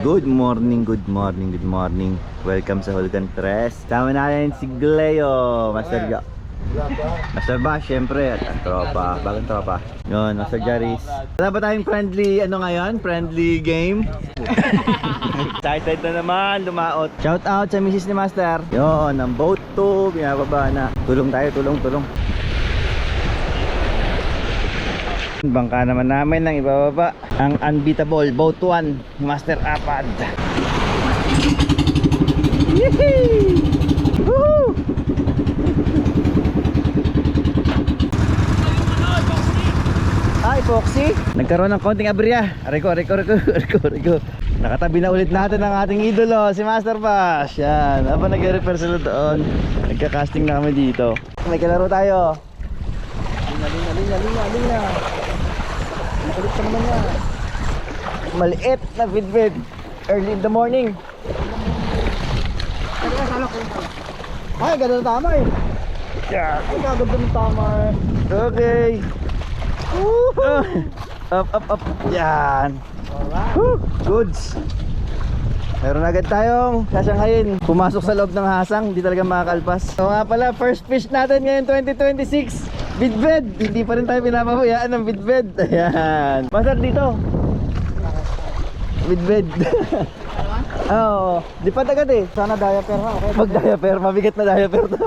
Good morning, good morning, good morning. Welcome sa Hulgan Tres. Tama natin si Gleo, Master Jo. Master Bash, syempre, at ang tropa, bagong tropa. Yun, Master Jaris. Wala ba tayong friendly, ngayon? Friendly game? Excited na naman, lumaot. Shout out sa misis ni Master. Yun, ang boat 2, binababa na. Tulong tayo, tulong. Bangka naman namin ang ibababa ang unbeatable boat 1 Master Apad. Yehey! Woohoo! Ay, Foxy, nagkaroon ng konting aberya. Areko. Nakatabi na ulit natin ang ating idolo, si Master Bash. Yan, habang nag-repair sila doon, nagka-casting na kami dito. May kalaro tayo. Linya. Makulit ka naman yan. Maliit na bidbid. Early in the morning. Ay, ganda na tama eh. Yeah. Ay, ganda na tama eh. Okay. Up. Yan. Goods. Meron agad tayong sasanghayin. Pumasok sa loob ng hasang, hindi talaga makakalpas. So nga pala, first fish natin ngayon 2026. Bidbed. Hindi pa rin tayo pinapahuyaan ng bidbed. Ayan. Master dito. Bidbed. Oo. Di pa agad eh. Sana diaper ha. Okay. Pag diaper, mabigat na diaper to.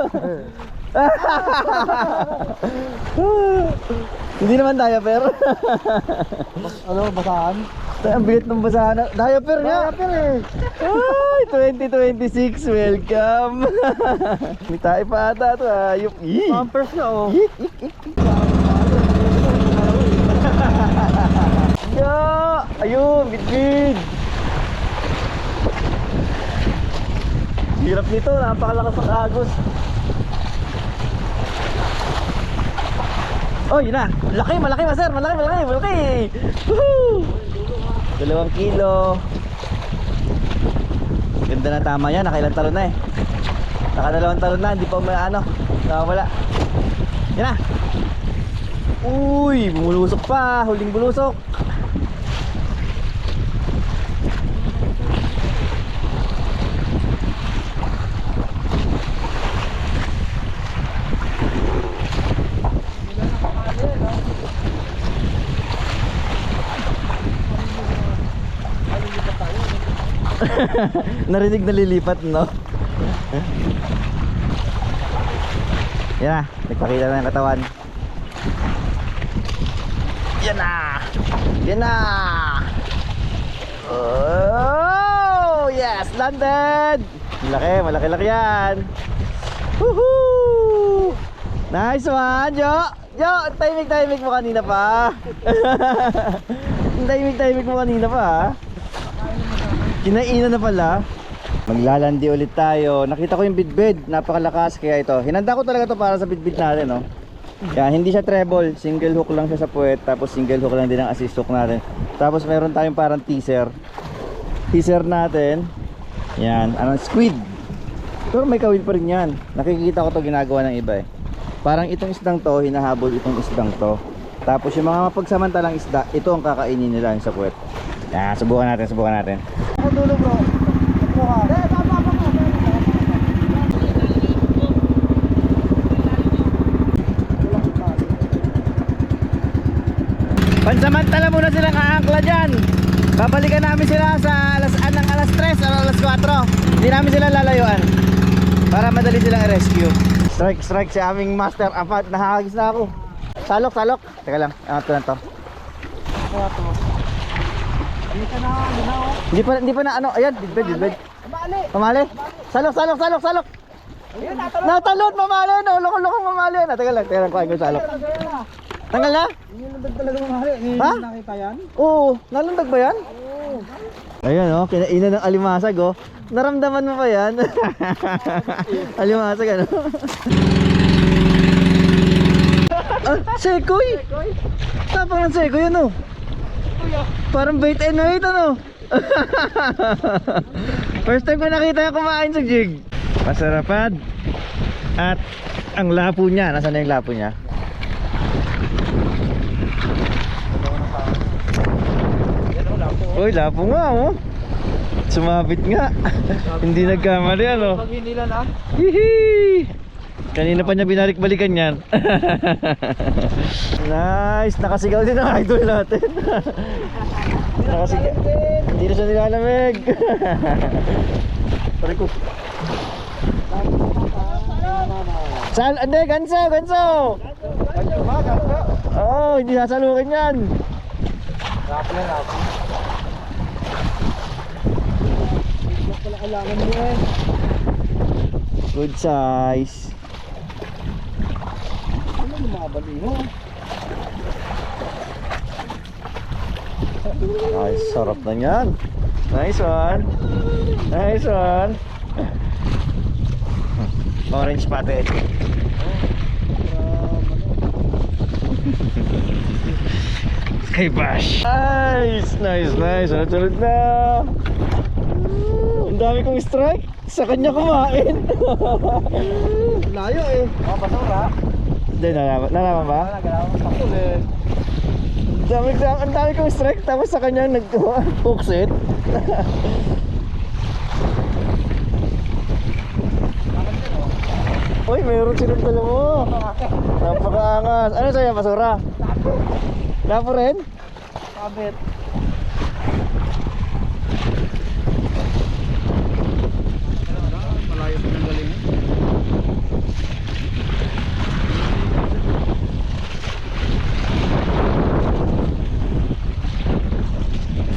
Hindi naman diaper. Basahan? Ang bigat ng basahan. Diaper nga. Diaper eh. Ay, 2026, welcome. May tayo pa ata ito. Ayup. Pampers na oh. Yo! Ayun, bidbid. Hirap nito, napakalakas ng agos. Oh, yun na. Malaki, master. Malaki. Woohoo! 2 kilo. Ganda na, tama yan. Nakailang talon na eh. Naka 2 talon na. Hindi pa nakawala. Yan na. Uy, bumulusok pa. Huling bulusok. Narinig na lilipat, no? Yan na, nagpakita na ng katawan. Yan na. Oh, yes, landed. Malaki yan. Woohoo! Nice one, Jo, timing mo kanina pa. Timing mo kanina pa. Kinainan na pala. Maglalandi ulit tayo. Nakita ko yung bidbid, napakalakas. Kaya ito, hinanda ko talaga to para sa bidbid natin, no? Yan, hindi siya treble, single hook lang siya sa puwet. Tapos single hook lang din ang assist hook natin. Tapos meron tayong parang teaser natin. Yan, squid. Pero may kawil pa rin yan. Nakikita ko to ginagawa ng iba eh. Parang itong isdang to, hinahabol itong isdang to. Tapos yung mga mapagsamantalang isda, ito ang kakainin nila sa puwet. Yan, subukan natin. Ako dulo bro. Pansamantala muna silang aangkla dyan. Babalikan namin sila sa alas 3 o alas 4. Hindi namin sila lalayuan para madali silang i-rescue. Strike si aming Master Apad. Nahagis na ako. Salok. Teka lang, angat ko na to. Kaya to. Hindi pa na ayan, bidbed. Pamali. Salok. Ayun, Natalon, mamali. Lokong mamali. Teka lang, kuhain ko yung salok. Tanggal na? Yung landag talaga mamahali. Ha? Nakita yan? Oo, nalandag ba yan? Oo. Ayan oh, kinainan ng alimasag oh. Naramdaman mo pa yan? Alimasag ano? Sekoy! Tapang ng sekoy ano? Parang bait and wait ano? First time ko nakita yung kumain sa jig. Masarapad. At ang lapo niya, nasaan na yung lapo niya? Uy, lapo nga oh. Sumabit nga. Hindi nagkamali ano. Pag hinila na. Hihi! Kanina pa niya binalik-balikan yan. Nice! Nakasigaw din ang idol natin. Nakasigaw. Hindi na siya nilalamig. Pare ko. Saan? Ande, ganso! Ganso! Oo, hindi sasalukin yan. Rapo na rapo. Ito pala kailangan mo eh. Good size. Ano lumabali mo? Ay, sarap na yan. Nice one. Nice one. Orange pate. Kay Bash. Nice, nice, nice. Sunod na. Ang dami kong strike. Sa kanya kumain. Layo eh. Oh, basura. Hindi, nalaman ba? Nagalaman sa pool eh. Ang dami kong strike. Tapos sa kanya nag-hookset. Uy, mayroon silang dala mo. Napakaangas. Ano sa'yo, basura? Lapo rin? Kabit. Malayo pa ng galing.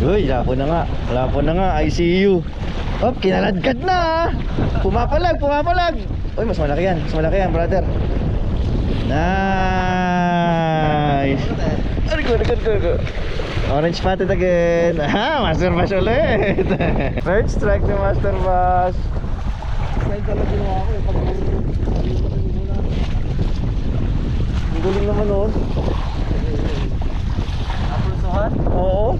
Uy, lapo na nga. Lapo na nga. I see you. Oh, kinaladkad na. Pumapalag, pumapalag. Uy, mas malaki yan. Mas malaki yan, brother. Nice. Argo. Orange spotted again. Ha, Master Bash ulit. Third strike ni Master Bash. Kaya talaga ginawa ko eh. Pag Ang guling naman nun. napulsuhan. Oo.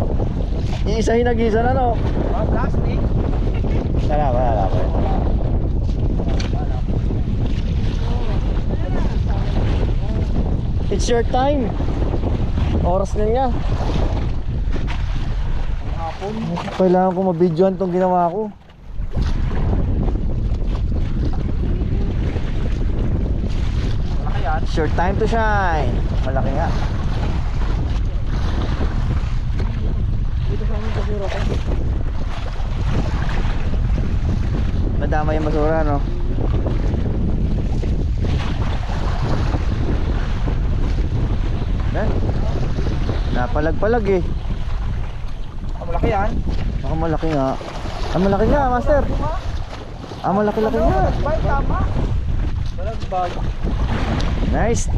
Iisa hinag-isa na no. Oh, plastic. Wala pa. It's your time. Oras na niya. Hapon. Kailangan ko mabidyoan tong ginawa ko. Malaki yan. It's your time to shine. Malaki nga. Dito sa amin basura ko. Nadama yung basura no. Napalag-palag eh. Malaki yan. Baka malaki nga. Ah, malaki nga, master. Ah, malaki-laki nga. Bye, tama. Balagbag. Nice.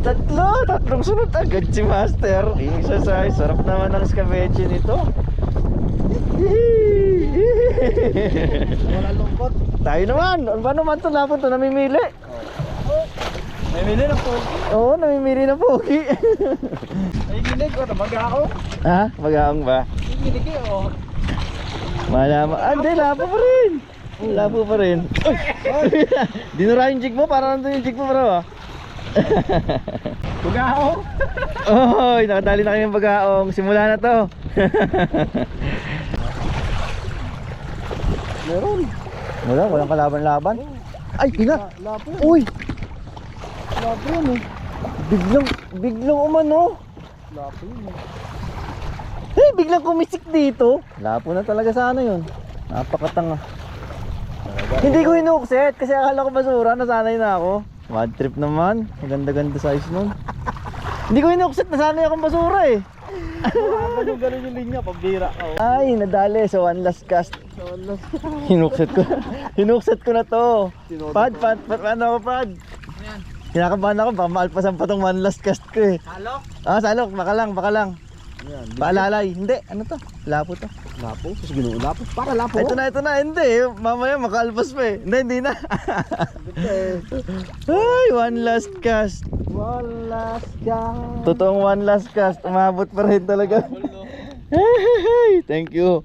Tatlong sunod agad si master. Exercise. Sarap naman ng scaveche nito. Wala lungkot. Tayo naman. Ano ba naman ito? Lapon ito namimili. May mili ng pogi. Oo, namimili na pogi. Ay, ginig ko. Mag-aong. Ha? Mag-aong ba? Ay, ginig eh, oh. Malama. Ah, hindi. Lapo pa rin. Lapo pa rin. Uy! Dinura yung jig mo. Parang nandun yung jig mo, bro. Mag-aong. Oy, nakadali na kayong bagaong. Simula na to. Meron. Walang kalaban-laban. Ay, ina. Lapo. Uy, Lapo yun eh. biglang umano. Lapo yun eh. Biglang kumisik dito. Lapo na talaga sana yun. Napakatanga. Hindi ko hinukset kasi akala ko basura. Nasanay na ako. Bad trip naman. Maganda-ganda size nun. Hindi ko hinukset. Nasanay akong basura eh. Ganun yung linya. Pambira ka. Ay, nadali. So, one last cast. Hinukset ko. Hinukset ko na to. Pad. Ano ako, pad? Kinakabahan ako. Baka maalpasan pa tong one last cast ko eh. Salok. Ah, salok. Baka lang. Yan. Paalalay. Hindi. Ano to? Lapo to. Lapo. Tapos ginuo lapo. Para lapo. Ito na. Hindi. Mamaya makaalpas pa eh. Hindi na. Ay, one last cast. One last cast. Totoong one last cast. Umabot pa rin talaga. Thank you.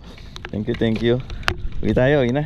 Uwi tayo. Uwi na.